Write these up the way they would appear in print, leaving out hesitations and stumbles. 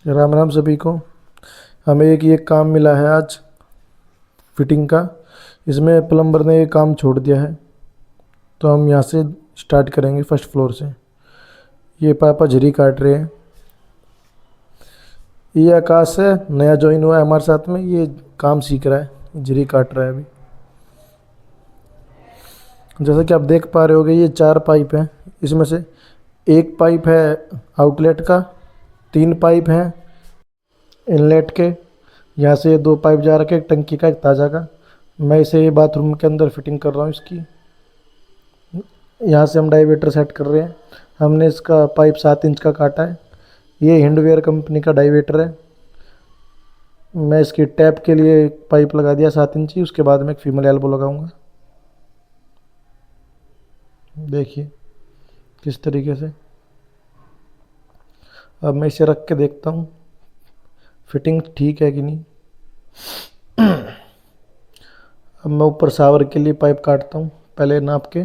राम राम सभी को। हमें ये काम मिला है आज फिटिंग का। इसमें प्लम्बर ने ये काम छोड़ दिया है, तो हम यहाँ से स्टार्ट करेंगे फर्स्ट फ्लोर से। ये पापा झरी काट रहे हैं। ये आकाश है, नया ज्वाइन हुआ है हमारे साथ में। ये काम सीख रहा है, झरी काट रहा है अभी। जैसा कि आप देख पा रहे होगे, ये 4 पाइप हैं। इसमें से एक पाइप है आउटलेट का, 3 पाइप हैं इनलेट के। यहाँ से ये 2 पाइप जा रखे, एक टंकी का एक ताज़ा का। मैं इसे बाथरूम के अंदर फिटिंग कर रहा हूँ इसकी। यहाँ से हम डाइवेटर सेट कर रहे हैं। हमने इसका पाइप 7 इंच का काटा है। ये हिंडवेयर कंपनी का डाइवेटर है। मैं इसकी टैप के लिए एक पाइप लगा दिया 7 इंची। उसके बाद में एक फीमेल एल्बो लगाऊंगा। देखिए किस तरीके से। अब मैं इसे रख के देखता हूँ फिटिंग ठीक है कि नहीं। अब मैं ऊपर शावर के लिए पाइप काटता हूँ, पहले नाप के।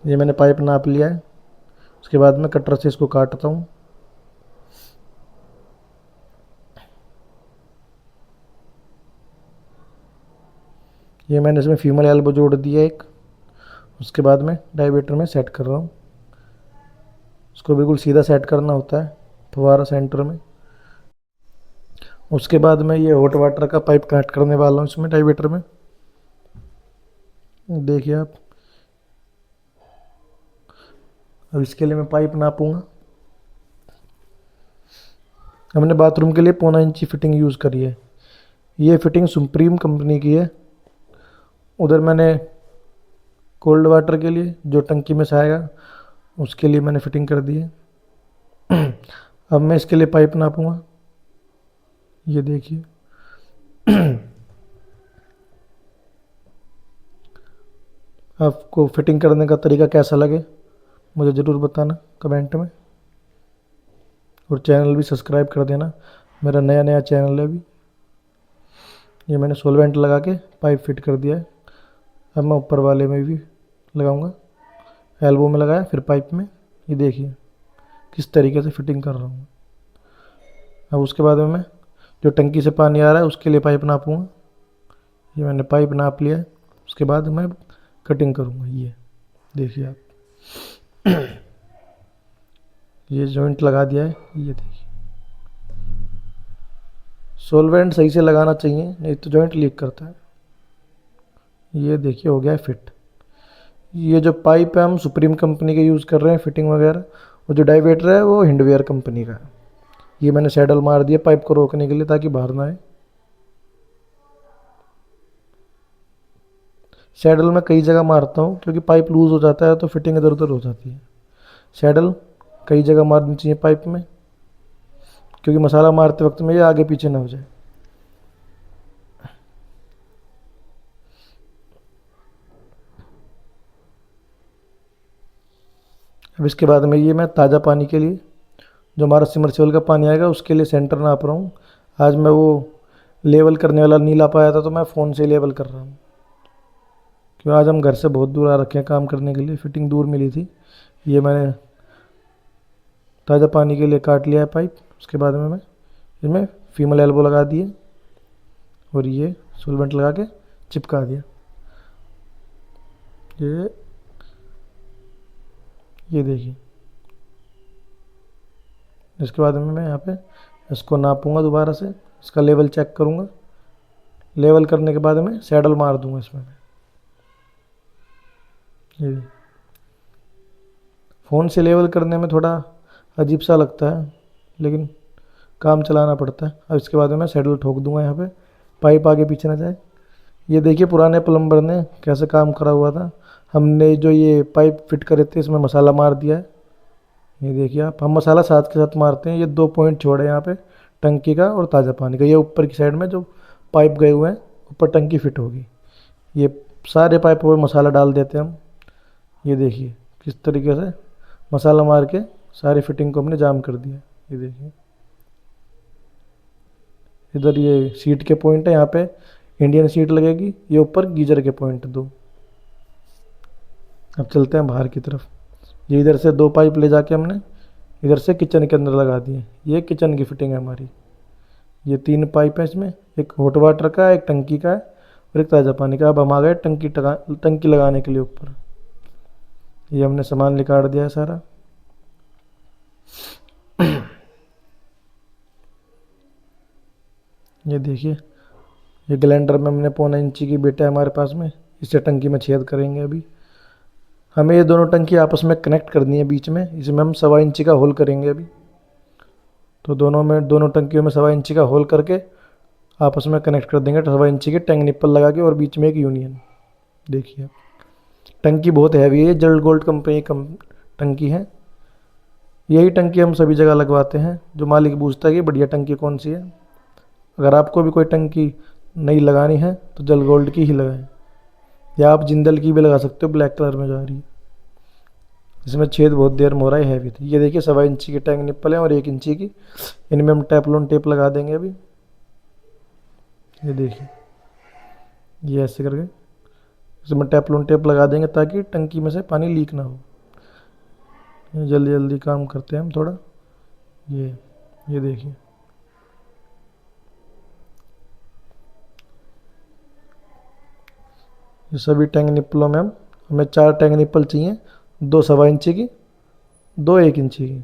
ये मैंने पाइप नाप लिया है। उसके बाद मैं कटर से इसको काटता हूँ। ये मैंने इसमें फीमेल एल्बो जोड़ दिया एक। उसके बाद में डाइवेटर में सेट कर रहा हूँ। उसको बिल्कुल सीधा सेट करना होता है फुवारा सेंटर में। उसके बाद मैं ये हॉट वाटर का पाइप कनेक्ट करने वाला हूँ इसमें डाइवेटर में। देखिए आप। अब इसके लिए मैं पाइप नापूंगा। हमने बाथरूम के लिए 1.25 इंची फिटिंग यूज़ करी है। ये फिटिंग सुप्रीम कंपनी की है। उधर मैंने कोल्ड वाटर के लिए जो टंकी में से आएगा उसके लिए मैंने फिटिंग कर दी है। अब मैं इसके लिए पाइप नापूंगा। ये देखिए। आपको फिटिंग करने का तरीका कैसा लगे मुझे ज़रूर बताना कमेंट में। और चैनल भी सब्सक्राइब कर देना, मेरा नया नया चैनल है अभी। ये मैंने सोलवेंट लगा के पाइप फिट कर दिया है। अब मैं ऊपर वाले में भी लगाऊंगा। एल्बो में लगाया, फिर पाइप में। ये देखिए किस तरीके से फिटिंग कर रहा हूँ। अब उसके बाद में मैं जो टंकी से पानी आ रहा है उसके लिए पाइप नापूंगा। ये मैंने पाइप नाप लिया है। उसके बाद मैं कटिंग करूँगा। ये देखिए आप। ये जॉइंट लगा दिया है। ये देखिए, सोलवेंट सही से लगाना चाहिए, नहीं तो जॉइंट लीक करता है। ये देखिए हो गया है फिट। ये जो पाइप है हम सुप्रीम कंपनी के यूज़ कर रहे हैं फिटिंग वगैरह। और जो डाइवेटर है वो हिंडवेयर कंपनी का है। ये मैंने सैडल मार दिया पाइप को रोकने के लिए ताकि बाहर ना आए। सैडल में कई जगह मारता हूँ क्योंकि पाइप लूज़ हो जाता है तो फिटिंग इधर उधर हो जाती है। सैडल कई जगह मारनी चाहिए पाइप में, क्योंकि मसाला मारते वक्त में ये आगे पीछे ना हो जाए। अब इसके बाद में ये मैं ताज़ा पानी के लिए जो हमारा सिमरसेबल का पानी आएगा उसके लिए सेंटर नाप रहा हूँ। आज मैं वो लेवल करने वाला नहीं ला पाया था तो मैं फ़ोन से लेवल कर रहा हूँ, क्योंकि आज हम घर से बहुत दूर आ रखे हैं काम करने के लिए। फिटिंग दूर मिली थी। ये मैंने ताज़ा पानी के लिए काट लिया है पाइप। उसके बाद में मैं इसमें फीमेल एल्बो लगा दिए और ये सोलवेंट लगा के चिपका दिया। ये ये देखिए। इसके बाद में मैं यहाँ पे इसको नापूंगा दोबारा से, इसका लेवल चेक करूँगा। लेवल करने के बाद में सैडल मार दूंगा इसमें मैं। ये फ़ोन से लेवल करने में थोड़ा अजीब सा लगता है, लेकिन काम चलाना पड़ता है। अब इसके बाद में मैं सैडल ठोक दूंगा यहाँ पे, पाइप आगे पीछे ना जाए। ये देखिए पुराने प्लम्बर ने कैसे काम करा हुआ था। हमने जो ये पाइप फिट करे थे इसमें मसाला मार दिया है। ये देखिए आप, हम मसाला साथ के साथ मारते हैं। ये 2 पॉइंट छोड़े यहाँ पे, टंकी का और ताज़ा पानी का। ये ऊपर की साइड में जो पाइप गए हुए हैं ऊपर टंकी फिट होगी। ये सारे पाइपों में मसाला डाल देते हैं हम। ये देखिए किस तरीके से मसाला मार के सारी फिटिंग को हमने जाम कर दिया। ये देखिए इधर ये सीट के पॉइंट है, यहाँ पे इंडियन सीट लगेगी। ये ऊपर गीजर के पॉइंट 2। अब चलते हैं बाहर की तरफ। ये इधर से 2 पाइप ले जाके हमने इधर से किचन के अंदर लगा दिए। ये किचन की फिटिंग है हमारी। ये 3 पाइप है इसमें, एक हॉट वाटर का, एक टंकी का है और एक ताज़ा पानी का। अब हम आ गए टंकी लगाने के लिए ऊपर। ये हमने सामान निकाल दिया है सारा। ये देखिए, ये ग्लैंडर में हमने 1.25 इंची की बेटा है हमारे पास में, इससे टंकी में छेद करेंगे अभी। हमें ये दोनों टंकी आपस में कनेक्ट करनी है बीच में, इसमें हम 1.25 इंची का होल करेंगे अभी। तो दोनों टंकियों में 1.25 इंची का होल करके आपस में कनेक्ट कर देंगे 1.25 इंची के टैंक निप्पल लगा के, और बीच में एक यूनियन। देखिए टंकी बहुत हैवी है, जर्ल गोल्ड कंपनी टंकी है। यही टंकी हम सभी जगह लगवाते हैं। जो मालिक पूछता है कि बढ़िया टंकी कौन सी है। अगर आपको भी कोई टंकी नई लगानी है तो जल गोल्ड की ही लगाएं, या आप जिंदल की भी लगा सकते हो, ब्लैक कलर में जो आ रही है। इसमें छेद बहुत देर में हो रहा है, हैवी थी। ये देखिए 1.25 इंची की टैंक निप्पल है और 1 इंची की। इनमें हम टेपलोन टेप लगा देंगे अभी। ये देखिए, ये ऐसे करके इसमें टेपलोन टेप लगा देंगे ताकि टंकी में से पानी लीक ना हो। ये जल्दी जल्दी काम करते हैं हम थोड़ा। ये देखिए, ये सभी टैंक निप्पलों में हमें 4 टैंक निप्पल चाहिए। 2 1.25 इंची की, 2 1 इंची की।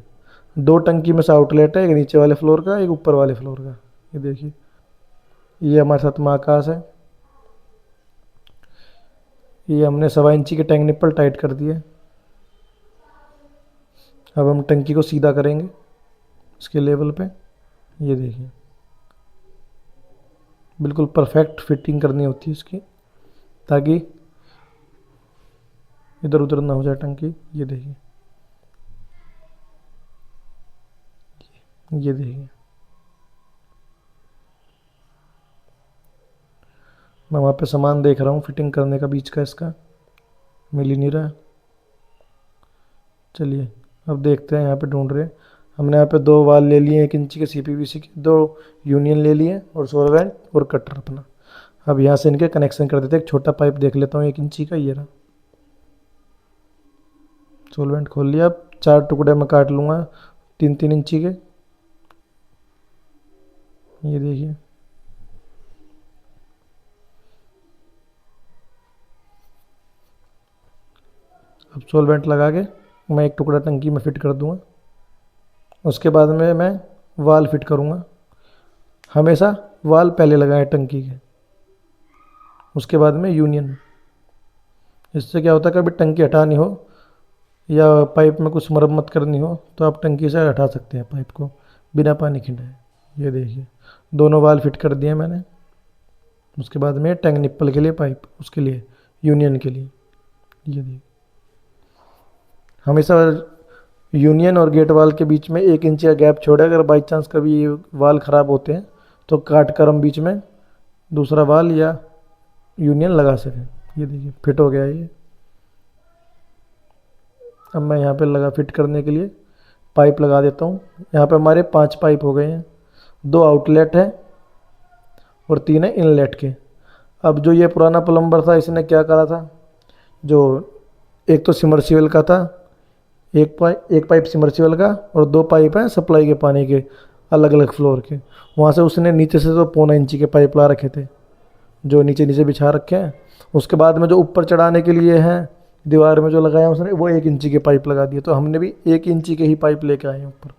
2 टंकी में से आउटलेट है, एक नीचे वाले फ्लोर का, एक ऊपर वाले फ्लोर का। ये देखिए, ये हमारे साथ में आकाश है। ये हमने 1.25 इंची के टैंक निप्पल टाइट कर दिए। अब हम टंकी को सीधा करेंगे इसके लेवल पे। ये देखिए, बिल्कुल परफेक्ट फिटिंग करनी होती है इसकी, ताकि इधर उधर ना हो जाए टंकी। ये देखिए, ये देखिए, मैं वहाँ पे सामान देख रहा हूँ फिटिंग करने का बीच का, इसका मिल ही नहीं रहा है। चलिए अब देखते हैं, यहाँ पे ढूंढ रहे हैं। हमने यहाँ पे 2 वाल ले लिए 1 इंची के CPVC के, 2 यूनियन ले लिए और सोलवेंट और कटर अपना। अब यहाँ से इनके कनेक्शन कर देते हैं। एक छोटा पाइप देख लेता हूँ 1 इंची का, ये रहा। सोलवेंट खोल लिया। अब 4 टुकड़े में काट लूँगा 3-3 इंची के। ये देखिए, अब सोलवेंट लगा के मैं एक टुकड़ा टंकी में फिट कर दूंगा। उसके बाद में मैं वाल फिट करूंगा। हमेशा वाल पहले लगाएं टंकी के, उसके बाद में यूनियन। इससे क्या होता है, कभी टंकी हटानी हो या पाइप में कुछ मरम्मत करनी हो तो आप टंकी से हटा सकते हैं पाइप को बिना पानी खिंचाए। ये देखिए, दोनों वाल फिट कर दिए मैंने। उसके बाद में टैंक निप्पल के लिए पाइप, उसके लिए यूनियन के लिए। ये देखिए, हमेशा यूनियन और गेट वाल के बीच में 1 इंच का गैप छोड़े। अगर बाई चांस कभी ये वाल ख़राब होते हैं तो काट कर हम बीच में दूसरा वाल या यूनियन लगा सकें। ये देखिए फिट हो गया ये। अब मैं यहाँ पे फिट करने के लिए पाइप लगा देता हूँ। यहाँ पे हमारे 5 पाइप हो गए हैं, 2 आउटलेट है और 3 है इनलेट के। अब जो ये पुराना प्लम्बर था, इसने क्या करा था, जो एक तो सिमर्सिबल का था, एक पाइप सिमर्सिबल का और 2 पाइप हैं सप्लाई के पानी के अलग अलग फ्लोर के। वहाँ से उसने नीचे से तो 1.25 इंची के पाइप ला रखे थे, जो नीचे नीचे बिछा रखे हैं। उसके बाद में जो ऊपर चढ़ाने के लिए हैं दीवार में जो लगाया उसने, वो 1 इंची के पाइप लगा दिए। तो हमने भी 1 इंची के ही पाइप लेके आए हैं ऊपर।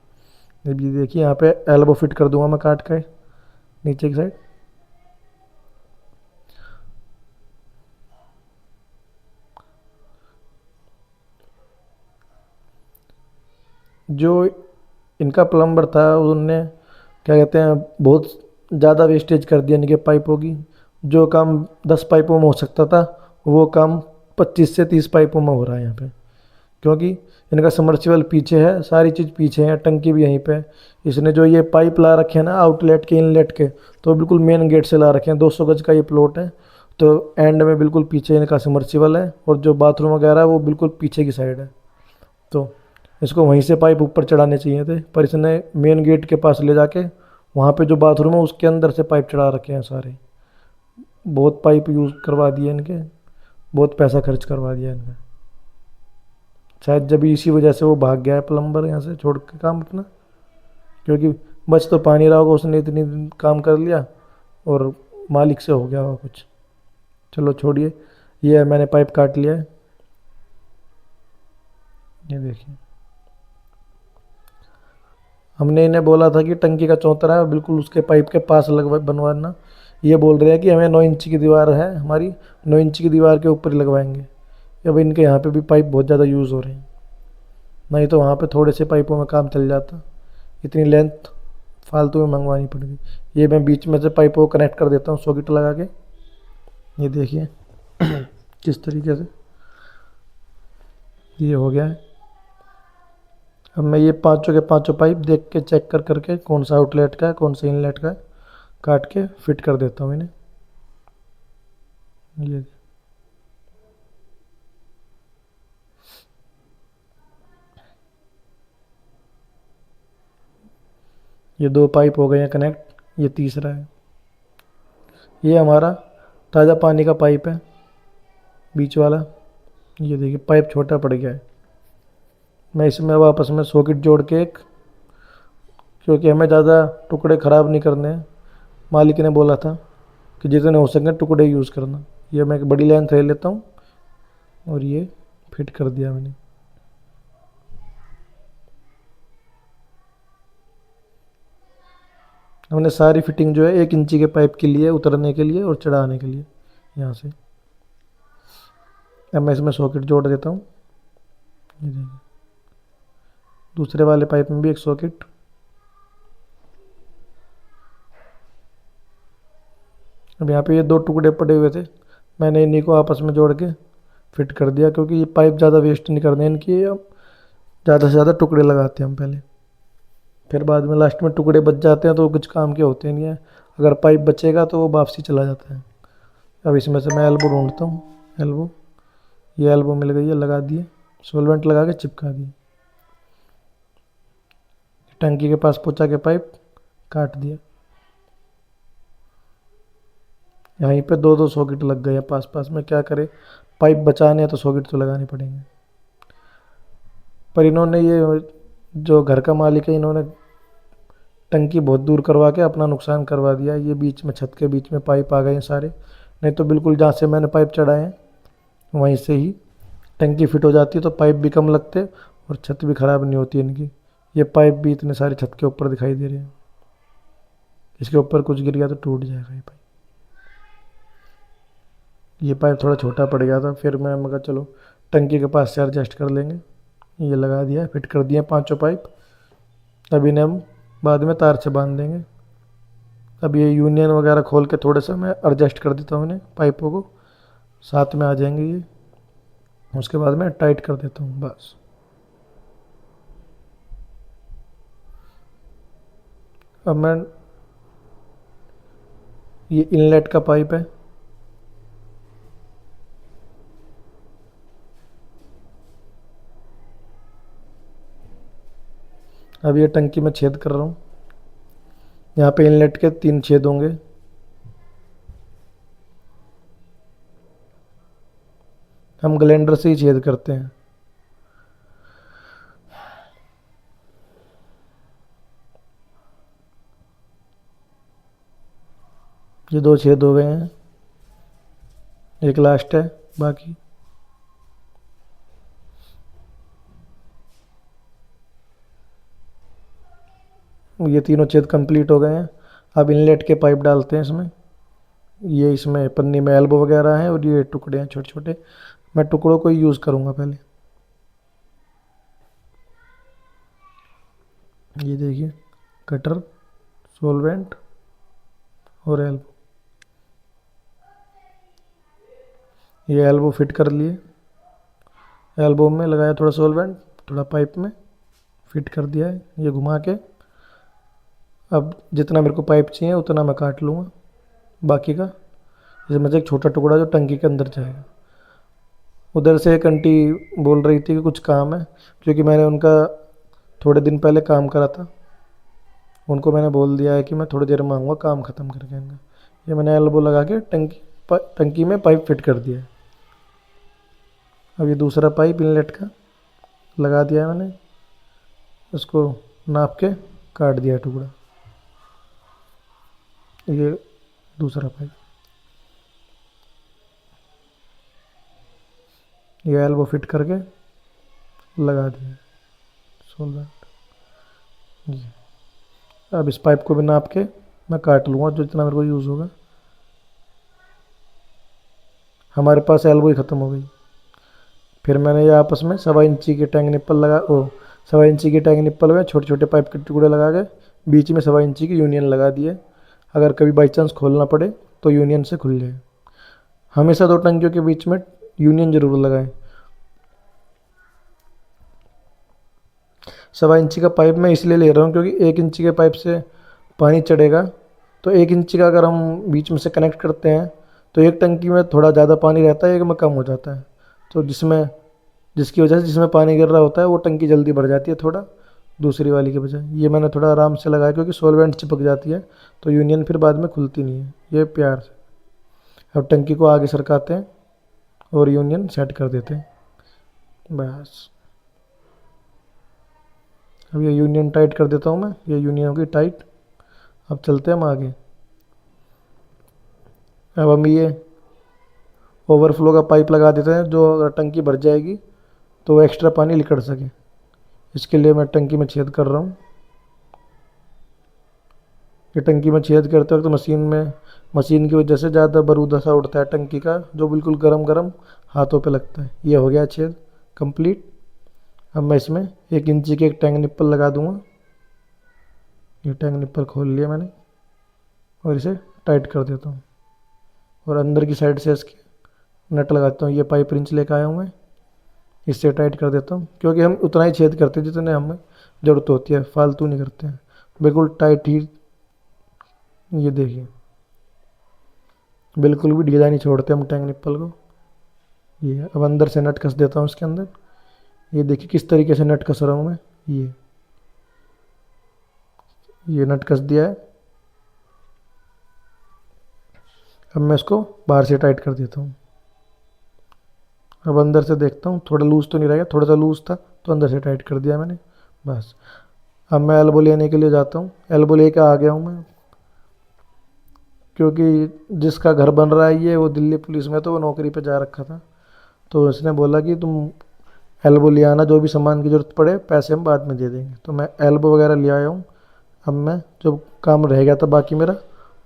ये देखिए, यहाँ पे एल्बो फिट कर दूंगा मैं काट के नीचे की साइड। जो इनका प्लम्बर था उनने क्या कहते हैं, बहुत ज़्यादा वेस्टेज कर दिया इनके पाइपों की। जो काम 10 पाइपों में हो सकता था वो काम 25 से 30 पाइपों में हो रहा है यहाँ पे। क्योंकि इनका समर्सिबल पीछे है, सारी चीज़ पीछे है, टंकी भी यहीं पे है। इसने जो ये पाइप ला रखे हैं ना आउटलेट के इनलेट के, तो बिल्कुल मेन गेट से ला रखे हैं। 200 गज का ये प्लॉट है, तो एंड में बिल्कुल पीछे इनका समर्सिबल है और जो बाथरूम वगैरह है वो बिल्कुल पीछे की साइड है। तो इसको वहीं से पाइप ऊपर चढ़ाने चाहिए थे, पर इसने मेन गेट के पास ले जाके वहाँ पे जो बाथरूम है उसके अंदर से पाइप चढ़ा रखे हैं सारे। बहुत पाइप यूज़ करवा दिए इनके, बहुत पैसा खर्च करवा दिया इनका। शायद जब इसी वजह से वो भाग गया है प्लम्बर यहाँ से छोड़ के काम अपना, क्योंकि बच तो पानी रहा होगा, उसने इतनी काम कर लिया और मालिक से हो गया होगा कुछ। चलो छोड़िए, ये है, मैंने पाइप काट लिया है, ये देखिए। हमने इन्हें बोला था कि टंकी का चौतरा है बिल्कुल उसके पाइप के पास लगवा बनवाना, ये बोल रहे हैं कि हमें 9 इंच की दीवार है हमारी, 9 इंच की दीवार के ऊपर ही लगवाएंगे। अब इनके यहाँ पे भी पाइप बहुत ज़्यादा यूज़ हो रहे हैं, नहीं तो वहाँ पे थोड़े से पाइपों में काम चल जाता, इतनी लेंथ फालतू में मंगवानी पड़ेगी। ये मैं बीच में से पाइपों को कनेक्ट कर देता हूँ सॉकेट लगा के, ये देखिए किस तरीके से ये हो गया है। अब मैं ये पांचों के पांचों पाइप देख के चेक कर करके कौन सा आउटलेट का है कौन सा इनलेट का है, काट के फिट कर देता हूँ इन्हें। ये 2 पाइप हो गए हैं कनेक्ट, ये तीसरा है। ये हमारा ताज़ा पानी का पाइप है बीच वाला, ये देखिए पाइप छोटा पड़ गया है। मैं इसमें वापस में सॉकेट जोड़ के एक, क्योंकि हमें ज़्यादा टुकड़े ख़राब नहीं करने हैं, मालिक ने बोला था कि जितने हो सकें टुकड़े यूज़ करना। ये मैं एक बड़ी लेंथ ले लेता हूँ और ये फिट कर दिया मैंने। हमने सारी फिटिंग जो है 1 इंची के पाइप के लिए, उतरने के लिए और चढ़ाने के लिए यहाँ से। अब मैं इसमें सॉकेट जोड़ देता हूँ, ये देखिए दूसरे वाले पाइप में भी एक सॉकेट। अब यहाँ पे ये 2 टुकड़े पड़े हुए थे, मैंने इन्हीं को आपस में जोड़ के फिट कर दिया, क्योंकि ये पाइप ज़्यादा वेस्ट नहीं करने इनकी, अब ज़्यादा से ज़्यादा टुकड़े लगाते हैं हम पहले, फिर बाद में लास्ट में टुकड़े बच जाते हैं तो वो कुछ काम के होते नहीं है। अगर पाइप बचेगा तो वो वापसी चला जाता है। अब इसमें से मैं एल्बो ढूंढता हूँ, एल्बो, ये एल्बो मिल गई है, लगा दिए, सॉल्वेंट लगा के चिपका दिए, टंकी के पास पहुँचा के पाइप काट दिया। यहीं पे 2-2 सॉकेट लग गए हैं पास पास में, क्या करे, पाइप बचाने हैं तो सॉकेट तो लगाने पड़ेंगे। पर इन्होंने ये जो घर का मालिक है, इन्होंने टंकी बहुत दूर करवा के अपना नुकसान करवा दिया। ये बीच में छत के बीच में पाइप आ गए हैं सारे, नहीं तो बिल्कुल जहाँ से मैंने पाइप चढ़ाए हैं वहीं से ही टंकी फिट हो जाती है, तो पाइप भी कम लगते और छत भी ख़राब नहीं होती इनकी। ये पाइप भी इतने सारे छत के ऊपर दिखाई दे रहे हैं, इसके ऊपर कुछ गिर गया तो टूट जाएगा ये पाइप। ये पाइप थोड़ा छोटा पड़ गया था, फिर मैं मगर चलो टंकी के पास से एडजस्ट कर लेंगे। ये लगा दिया, फिट कर दिए पांचों पाइप। अब इन्हें हम बाद में तार से बांध देंगे। अब ये यूनियन वगैरह खोल के थोड़ा सा मैं एडजस्ट कर देता हूँ इन्हें, पाइपों को साथ में आ जाएंगे ये, उसके बाद मैं टाइट कर देता हूँ बस। अब मैं, ये इनलेट का पाइप है, अब ये टंकी में छेद कर रहा हूँ। यहाँ पे इनलेट के 3 छेद होंगे, हम ग्लेंडर से ही छेद करते हैं। ये 2 छेद हो गए हैं, एक लास्ट है बाकी। ये तीनों छेद कंप्लीट हो गए हैं। अब इनलेट के पाइप डालते हैं इसमें। ये इसमें पन्नी में एल्बो वगैरह हैं और ये टुकड़े हैं छोटे छोटे, मैं टुकड़ों को ही यूज़ करूँगा पहले। ये देखिए कटर, सॉल्वेंट और एल्बो, ये एल्बो फिट कर लिए, एल्बो में लगाया थोड़ा सॉल्वेंट, थोड़ा पाइप में फिट कर दिया है ये घुमा के। अब जितना मेरे को पाइप चाहिए उतना मैं काट लूँगा बाकी का, इसमें से एक छोटा टुकड़ा जो टंकी के अंदर जाएगा। उधर से एक आंटी बोल रही थी कि कुछ काम है, क्योंकि मैंने उनका थोड़े दिन पहले काम करा था, उनको मैंने बोल दिया है कि मैं थोड़ी देर में आऊँगा काम ख़त्म करके इनका। ये मैंने एल्बो लगा के टंकी में पाइप फिट कर दिया है। अब ये दूसरा पाइप इनलेट का, लगा दिया है मैंने, इसको नाप के काट दिया टुकड़ा। ये दूसरा पाइप, ये एल्बो फिट करके लगा दिया सोलवेंट। ये अब इस पाइप को भी नाप के मैं काट लूँगा जो जितना मेरे को यूज़ होगा। हमारे पास एल्बो ही ख़त्म हो गई। फिर मैंने ये आपस में 1.25 इंची के टैंक निप्पल लगा 1.25 इंची के टैंक निप्पल में छोटे छोटे पाइप के टुकड़े लगा के बीच में 1.25 इंची की यूनियन लगा दिए। अगर कभी बाई चांस खोलना पड़े तो यूनियन से खुल जाए। हमेशा दो टंकियों के बीच में यूनियन ज़रूर लगाएं। 1.25 इंची का पाइप मैं इसलिए ले रहा हूँ क्योंकि 1 इंची के पाइप से पानी चढ़ेगा, तो 1 इंची का अगर हम बीच में से कनेक्ट करते हैं तो एक टंकी में थोड़ा ज़्यादा पानी रहता है, एक में कम हो जाता है। तो जिसकी वजह से जिसमें पानी गिर रहा होता है वो टंकी जल्दी भर जाती है थोड़ा, दूसरी वाली के बजाय। ये मैंने थोड़ा आराम से लगाया क्योंकि सॉल्वेंट चिपक जाती है तो यूनियन फिर बाद में खुलती नहीं है। ये प्यार से अब टंकी को आगे सरकाते हैं और यूनियन सेट कर देते हैं बस। अब ये यूनियन टाइट कर देता हूँ मैं, ये यूनियन होगी टाइट। अब चलते हैं हम आगे। अब हम ये ओवरफ्लो का पाइप लगा देते हैं, जो अगर टंकी भर जाएगी तो वो एक्स्ट्रा पानी निकल सके। इसके लिए मैं टंकी में छेद कर रहा हूँ। ये टंकी में छेद करते वक्त मशीन की वजह से ज़्यादा बरूदा सा उड़ता है टंकी का, जो बिल्कुल गरम गरम हाथों पे लगता है। ये हो गया छेद कंप्लीट। अब मैं इसमें 1 इंची के एक टैंक निप्पल लगा दूंगा। ये टैंक निप्पल खोल लिया मैंने और इसे टाइट कर देता हूँ और अंदर की साइड से इसके नट लगाता हूँ। ये पाइप रिंच लेकर आया हूँ मैं, इससे टाइट कर देता हूँ क्योंकि हम उतना ही छेद करते हैं जितने हमें ज़रूरत होती है, फालतू नहीं करते हैं, बिल्कुल टाइट ही। ये देखिए बिल्कुल भी ढीला नहीं छोड़ते हम टैंक निप्पल को। ये अब अंदर से नट कस देता हूँ इसके अंदर। ये देखिए किस तरीके से नट कस रहा हूँ मैं। ये नट कस दिया है। अब मैं इसको बाहर से टाइट कर देता हूँ। अब अंदर से देखता हूँ थोड़ा लूज़ तो नहीं रहेगा, थोड़ा सा लूज़ था तो अंदर से टाइट कर दिया मैंने बस। अब मैं एल्बो लेने के लिए जाता हूँ। एल्बो लेके आ गया हूँ मैं, क्योंकि जिसका घर बन रहा है ये वो दिल्ली पुलिस में, तो वो नौकरी पे जा रखा था। तो उसने बोला कि तुम एल्बो ले आना, जो भी सामान की ज़रूरत पड़े पैसे हम बाद में दे देंगे। तो मैं एल्बो वगैरह ले आया हूँ। अब मैं जो काम रह गया था बाकी मेरा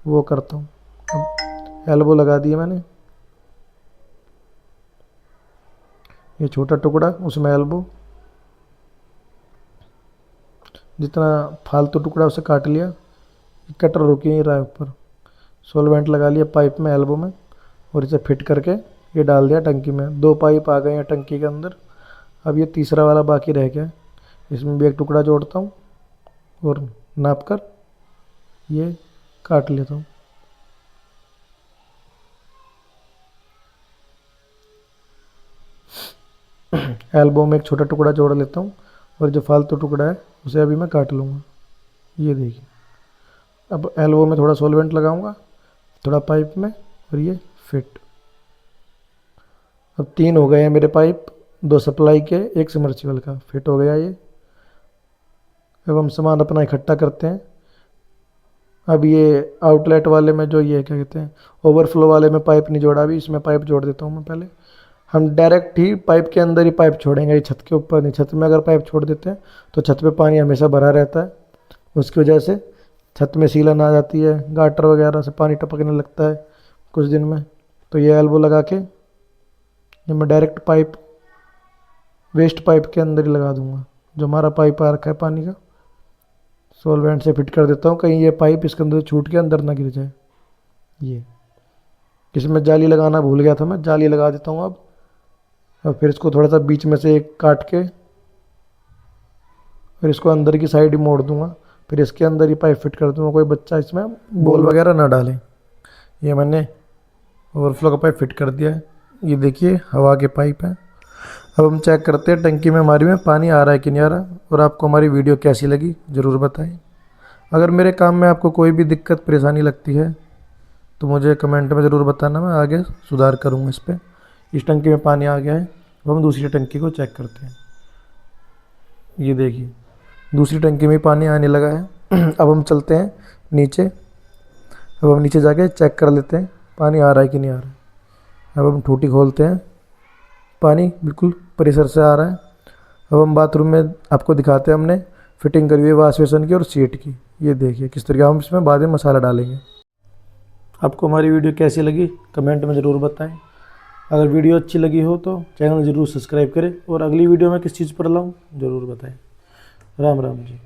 वो करता हूँ। अब एल्बो लगा दिए मैंने, ये छोटा टुकड़ा उसमें एल्बो, जितना फालतू टुकड़ा उसे काट लिया। कटर रुक ही नहीं रहा है ऊपर। सॉल्वेंट लगा लिया पाइप में एल्बो में और इसे फिट करके ये डाल दिया टंकी में। 2 पाइप आ गए हैं टंकी के अंदर। अब ये तीसरा वाला बाकी रह गया, इसमें भी एक टुकड़ा जोड़ता हूँ और नाप कर ये काट लेता हूँ। एल्बो में एक छोटा टुकड़ा जोड़ लेता हूँ और जो फालतू टुकड़ा है उसे अभी मैं काट लूँगा। ये देखिए अब एल्बो में थोड़ा सॉल्वेंट लगाऊंगा, थोड़ा पाइप में, और ये फिट। अब 3 हो गए हैं मेरे पाइप, 2 सप्लाई के, 1 समर्सिबल का, फिट हो गया ये। अब हम सामान अपना इकट्ठा करते हैं। अब ये आउटलेट वाले में जो ये क्या कहते हैं ओवरफ्लो वाले में पाइप नहीं जोड़ा, अभी इसमें पाइप जोड़ देता हूँ मैं पहले। हम डायरेक्ट ही पाइप के अंदर ही पाइप छोड़ेंगे, ये छत के ऊपर नहीं। छत में अगर पाइप छोड़ देते हैं तो छत पे पानी हमेशा भरा रहता है, उसकी वजह से छत में सीलन आ जाती है, गाटर वगैरह से पानी टपकने लगता है कुछ दिन में। तो ये एल्बो लगा के ये मैं डायरेक्ट पाइप वेस्ट पाइप के अंदर ही लगा दूंगा, जो हमारा पाइप आ रखा है पानी का। सॉल्वेंट से फिट कर देता हूँ, कहीं ये पाइप इसके अंदर छूट के अंदर ना गिर जाए। ये इसमें जाली लगाना भूल गया था मैं, जाली लगा देता हूँ अब। और फिर इसको थोड़ा सा बीच में से एक काट के फिर इसको अंदर की साइड ही मोड़ दूंगा। फिर इसके अंदर ही पाइप फिट कर दूंगा, कोई बच्चा इसमें बॉल वगैरह ना डाले। ये मैंने ओवरफ्लो का पाइप फिट कर दिया है। ये देखिए हवा के पाइप है। अब हम चेक करते हैं टंकी में हमारी में पानी आ रहा है कि नहीं आ रहा, और आपको हमारी वीडियो कैसी लगी ज़रूर बताएं। अगर मेरे काम में आपको कोई भी दिक्कत परेशानी लगती है तो मुझे कमेंट में ज़रूर बताना, मैं आगे सुधार करूँगा इस पर। इस टंकी में पानी आ गया है, अब हम दूसरी टंकी को चेक करते हैं। ये देखिए दूसरी टंकी में पानी आने लगा है। अब हम चलते हैं नीचे। अब हम नीचे जाके चेक कर लेते हैं पानी आ रहा है कि नहीं आ रहा है। अब हम टूटी खोलते हैं, पानी बिल्कुल प्रेशर से आ रहा है। अब हम बाथरूम में आपको दिखाते हैं, हमने फिटिंग करी हुई है वाश बेसिन की और सीट की। ये देखिए किस तरीके हम इसमें बाद में मसाला डालेंगे। आपको हमारी वीडियो कैसी लगी कमेंट में ज़रूर बताएं। अगर वीडियो अच्छी लगी हो तो चैनल ज़रूर सब्सक्राइब करें और अगली वीडियो में किस चीज़ पर लाऊं ज़रूर बताएं। राम राम जी।